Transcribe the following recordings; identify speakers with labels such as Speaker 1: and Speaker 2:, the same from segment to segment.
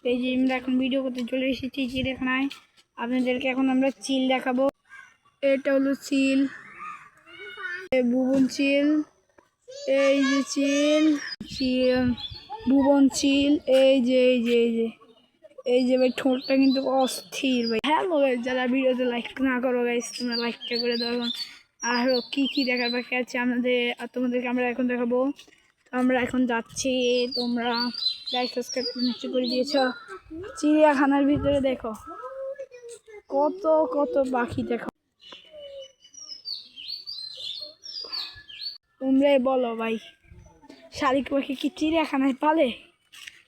Speaker 1: এই যে আমরা এখন ভিডিও করতে চলে এসেছি চিড়িয়াখানায়। আপনাদেরকে এখন আমরা চিল দেখাবো। এটা হলো চিল, ভুবন চিল। এই যে চিল, ভুবন চিল। এই যে ভাই ঠোঁটটা কিন্তু অস্থির ভাই। হ্যালো গাইস, যারা ভিডিওতে লাইক না করো গাইস, তোমরা লাইকটা করে দাও। আরও কি দেখার বাকি আছে তোমাদেরকে আমরা এখন দেখাবো। আমরা এখন যাচ্ছি, তোমরা লাইক সাবস্ক্রাইব নিশ্চয় করে দিয়েছ। চিড়িয়াখানার ভিতরে দেখো কত কত পাখি, দেখো। তোমরাই বলো ভাই, শালিক পাখি কি চিড়িয়াখানায় পালে?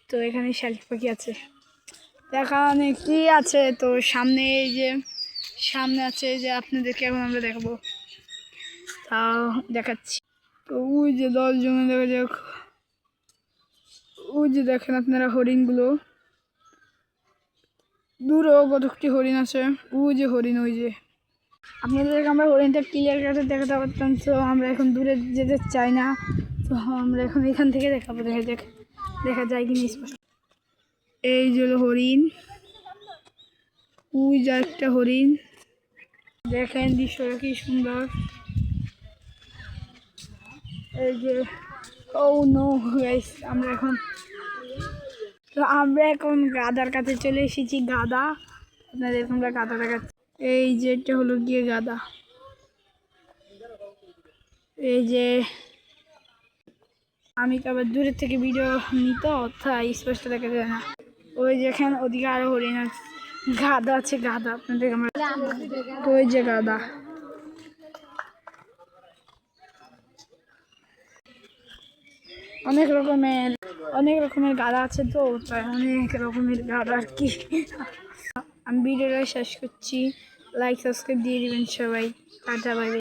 Speaker 1: তো এখানে শালিক পাখি আছে, এখানে কি আছে তো সামনে সামনে আছে যে আপনাদেরকে এখন আমরা দেখাবো, তাও দেখাচ্ছি। তো ওই যে 10 জনে দেখা যাক, ওই যে দেখেন আপনারা হরিণগুলো, দূরেও কতকটি হরিণ আছে। ওই যে হরিণ, ওই যে আপনাদেরকে আমরা হরিণটা ক্লিয়ার কাটে দেখাতে পারতাম, তো আমরা এখন দূরে যেতে চাই না, তো আমরা এখন এখান থেকে দেখাবো। দেখা যায় কিনা স্পষ্ট। এই যে হরিণ, ওই যে একটা হরিণ, দেখেন দৃশ্যটা কি সুন্দর। এই যে ও নো গাইস, আমরা এখন গাদার কাছে চলে এসেছি। গাদা, আপনাদের আমরা গাদা দেখাচ্ছি। এই যে এটা হলো গিয়ে গাদা। এই যে আমি তো আবার দূরের থেকে ভিডিও নিত, তাই স্পষ্ট দেখা যায় না। ওই যেখানে ওদিকে আরো হরিণ আছে, গাদা আছে, গাদা আপনাদের আমরা। ওই যে গাদা, অনেক রকমের গাদা আছে, তো তাই অনেক রকমের গাদা আর কি। আমি ভিডিওটা শেষ করছি, লাইক সাবস্ক্রাইব দিয়ে দিবেন সবাই। Tata, bye bye.